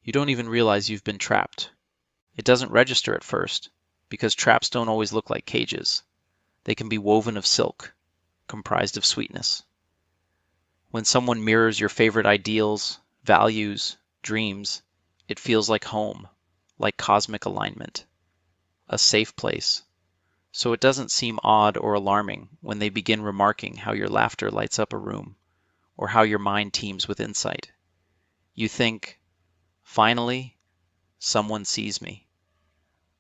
You don't even realize you've been trapped. It doesn't register at first, because traps don't always look like cages. They can be woven of silk, comprised of sweetness. When someone mirrors your favorite ideals, values, dreams, it feels like home, like cosmic alignment, a safe place. So it doesn't seem odd or alarming when they begin remarking how your laughter lights up a room, or how your mind teems with insight. You think, finally, someone sees me.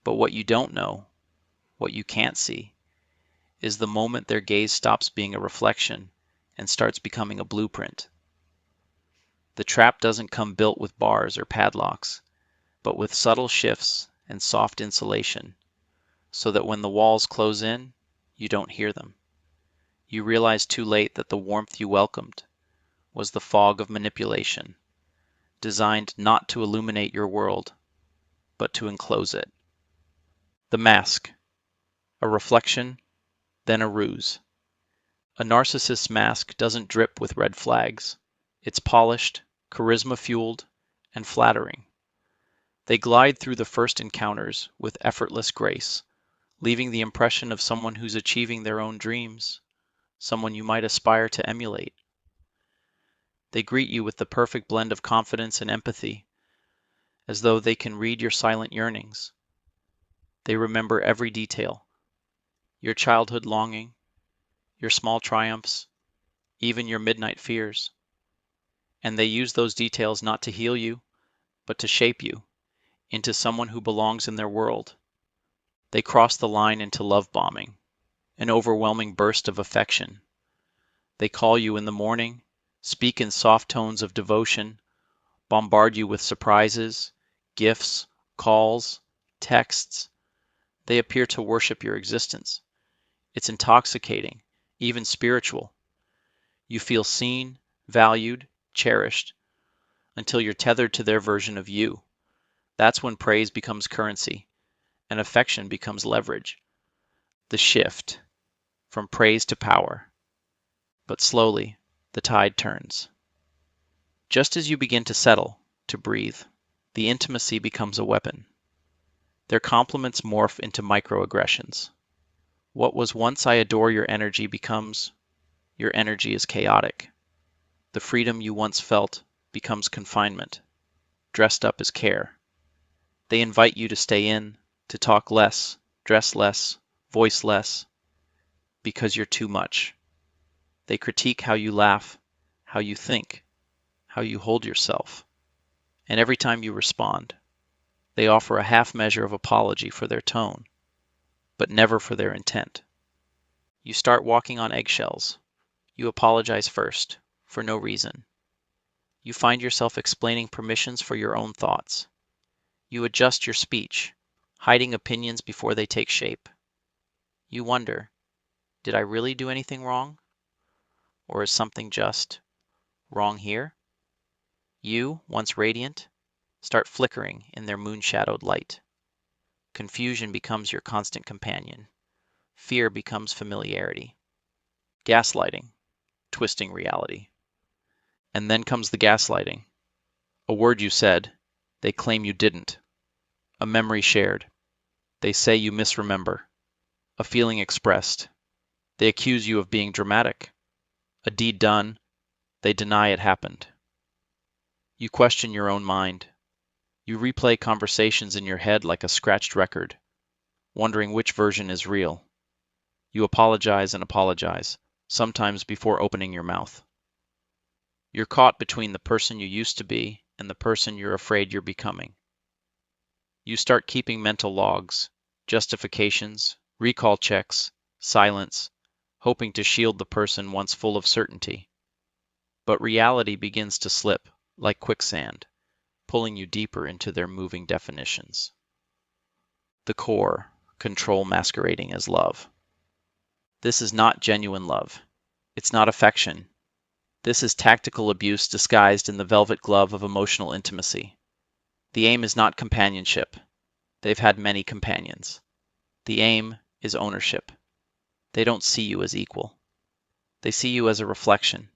But what you don't know, what you can't see, is the moment their gaze stops being a reflection and starts becoming a blueprint. The trap doesn't come built with bars or padlocks, but with subtle shifts and soft insulation, so that when the walls close in, you don't hear them. You realize too late that the warmth you welcomed was the fog of manipulation, designed not to illuminate your world, but to enclose it. The mask, a reflection, then a ruse. A narcissist's mask doesn't drip with red flags. It's polished, charisma-fueled, and flattering. They glide through the first encounters with effortless grace, leaving the impression of someone who's achieving their own dreams, someone you might aspire to emulate. They greet you with the perfect blend of confidence and empathy, as though they can read your silent yearnings. They remember every detail, your childhood longing, your small triumphs, even your midnight fears. And they use those details not to heal you, but to shape you into someone who belongs in their world. They cross the line into love bombing, an overwhelming burst of affection. They call you in the morning, speak in soft tones of devotion, bombard you with surprises, gifts, calls, texts. They appear to worship your existence. It's intoxicating, even spiritual. You feel seen, valued, cherished, until you're tethered to their version of you. That's when praise becomes currency, and affection becomes leverage. The shift from praise to power. But slowly, the tide turns. Just as you begin to settle, to breathe, the intimacy becomes a weapon. Their compliments morph into microaggressions. What was once "I adore your energy" becomes "your energy is chaotic." The freedom you once felt becomes confinement, dressed up as care. They invite you to stay in, to talk less, dress less, voice less, because you're too much. They critique how you laugh, how you think, how you hold yourself. And every time you respond, they offer a half measure of apology for their tone, but never for their intent. You start walking on eggshells. You apologize first, for no reason. You find yourself explaining permissions for your own thoughts. You adjust your speech, hiding opinions before they take shape. You wonder, did I really do anything wrong? Or is something just wrong here? You, once radiant, start flickering in their moon-shadowed light. Confusion becomes your constant companion. Fear becomes familiarity. Gaslighting, twisting reality. And then comes the gaslighting. A word you said, they claim you didn't. A memory shared, they say you misremember. A feeling expressed, they accuse you of being dramatic. A deed done, they deny it happened. You question your own mind. You replay conversations in your head like a scratched record, wondering which version is real. You apologize and apologize, sometimes before opening your mouth. You're caught between the person you used to be and the person you're afraid you're becoming. You start keeping mental logs, justifications, recall checks, silence, hoping to shield the person once full of certainty. But reality begins to slip, like quicksand, pulling you deeper into their moving definitions. The core, control masquerading as love. This is not genuine love. It's not affection. This is tactical abuse disguised in the velvet glove of emotional intimacy. The aim is not companionship. They've had many companions. The aim is ownership. They don't see you as equal. They see you as a reflection,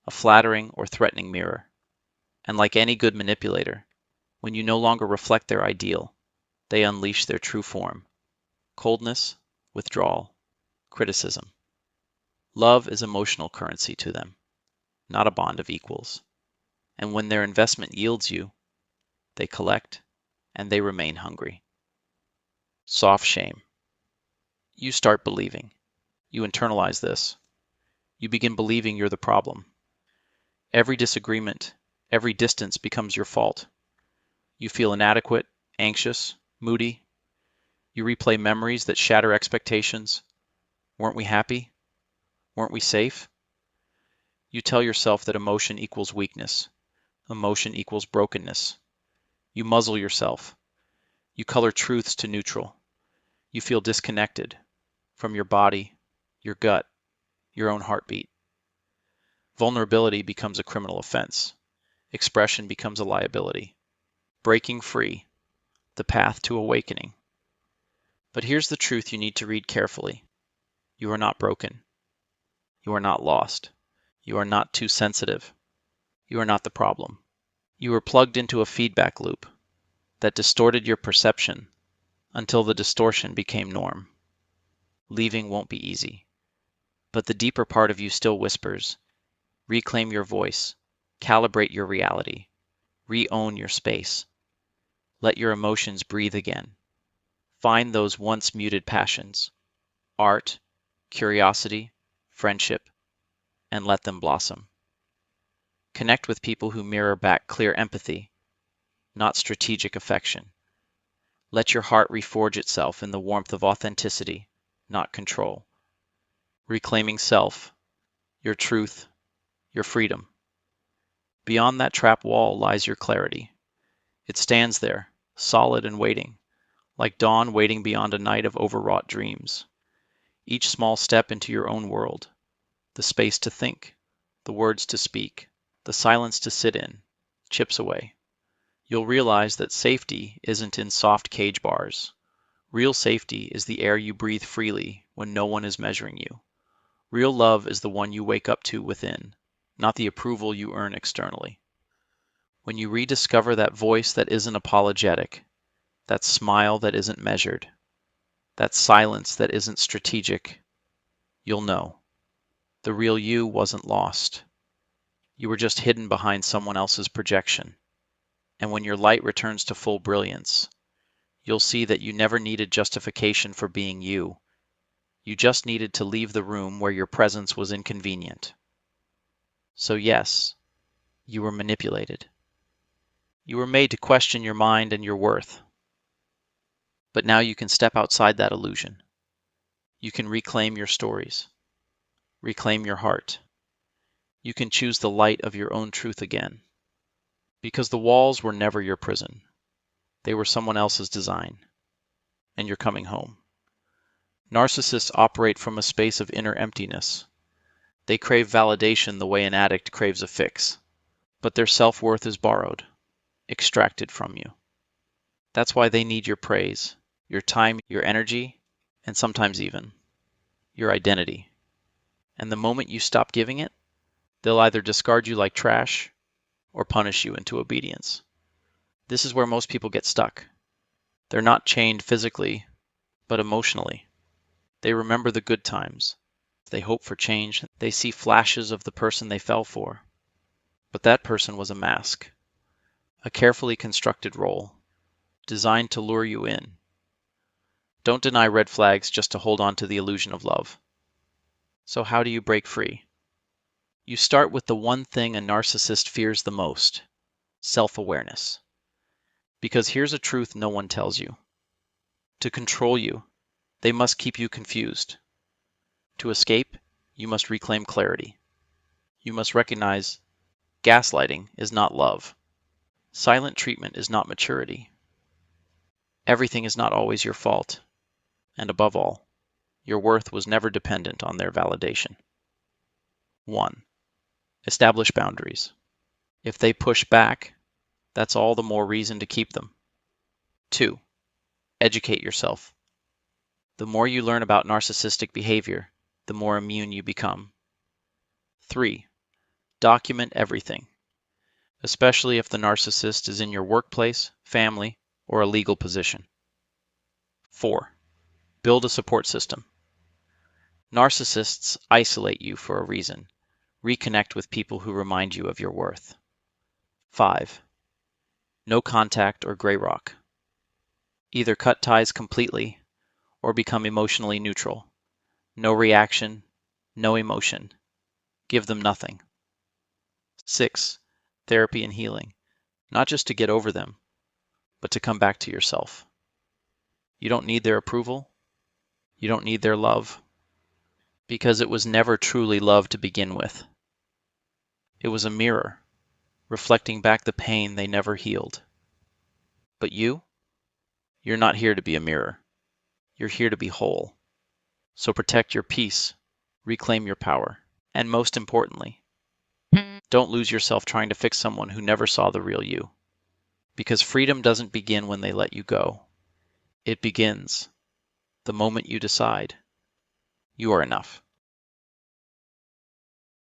a flattering or threatening mirror. And like any good manipulator, When you no longer reflect their ideal, they unleash their true form: coldness, withdrawal, criticism. Love is emotional currency to them, not a bond of equals. And when their investment yields you, they collect and they remain hungry. Soft shame. You start believing. You internalize this. You begin believing you're the problem. Every disagreement, every distance becomes your fault. You feel inadequate, anxious, moody. You replay memories that shatter expectations. Weren't we happy? Weren't we safe? You tell yourself that emotion equals weakness. Emotion equals brokenness. You muzzle yourself. You color truths to neutral. You feel disconnected from your body, your gut, your own heartbeat. Vulnerability becomes a criminal offense. Expression becomes a liability. Breaking free, the path to awakening. But here's the truth you need to read carefully. You are not broken. You are not lost. You are not too sensitive. You are not the problem. You were plugged into a feedback loop that distorted your perception until the distortion became norm. Leaving won't be easy. But the deeper part of you still whispers, reclaim your voice, calibrate your reality, re-own your space. Let your emotions breathe again. Find those once muted passions, art, curiosity, friendship, and let them blossom. Connect with people who mirror back clear empathy, not strategic affection. Let your heart reforge itself in the warmth of authenticity, not control. Reclaiming self, your truth, your freedom. Beyond that trap wall lies your clarity. It stands there, solid and waiting, like dawn waiting beyond a night of overwrought dreams. Each small step into your own world, the space to think, the words to speak, the silence to sit in, chips away. You'll realize that safety isn't in soft cage bars. Real safety is the air you breathe freely when no one is measuring you. Real love is the one you wake up to within, not the approval you earn externally. When you rediscover that voice that isn't apologetic, that smile that isn't measured, that silence that isn't strategic, you'll know. The real you wasn't lost. You were just hidden behind someone else's projection. And when your light returns to full brilliance, you'll see that you never needed justification for being you. You just needed to leave the room where your presence was inconvenient. So yes, you were manipulated. You were made to question your mind and your worth. But now you can step outside that illusion. You can reclaim your stories, reclaim your heart. You can choose the light of your own truth again. Because the walls were never your prison. They were someone else's design. And you're coming home. Narcissists operate from a space of inner emptiness. They crave validation the way an addict craves a fix. But their self-worth is borrowed, extracted from you. That's why they need your praise, your time, your energy, and sometimes even your identity. And the moment you stop giving it, they'll either discard you like trash or punish you into obedience. This is where most people get stuck. They're not chained physically, but emotionally. They remember the good times. They hope for change. They see flashes of the person they fell for. But that person was a mask, a carefully constructed role, designed to lure you in. Don't deny red flags just to hold on to the illusion of love. So how do you break free? You start with the one thing a narcissist fears the most: self-awareness. Because here's a truth no one tells you. To control you, they must keep you confused. To escape, you must reclaim clarity. You must recognize gaslighting is not love. Silent treatment is not maturity. Everything is not always your fault. And above all, your worth was never dependent on their validation. 1. Establish boundaries. If they push back, that's all the more reason to keep them. 2. Educate yourself. The more you learn about narcissistic behavior, the more immune you become. 3. Document everything. especially if the narcissist is in your workplace, family, or a legal position. 4. Build a support system. Narcissists isolate you for a reason. Reconnect with people who remind you of your worth. 5. No contact or gray rock. Either cut ties completely or become emotionally neutral. No reaction, no emotion. Give them nothing. 6. Therapy and healing. Not just to get over them, but to come back to yourself. You don't need their approval. You don't need their love, because it was never truly love to begin with. It was a mirror, reflecting back the pain they never healed. But you're not here to be a mirror. You're here to be whole. So protect your peace, reclaim your power, and most importantly, don't lose yourself trying to fix someone who never saw the real you. Because freedom doesn't begin when they let you go. It begins the moment you decide you are enough.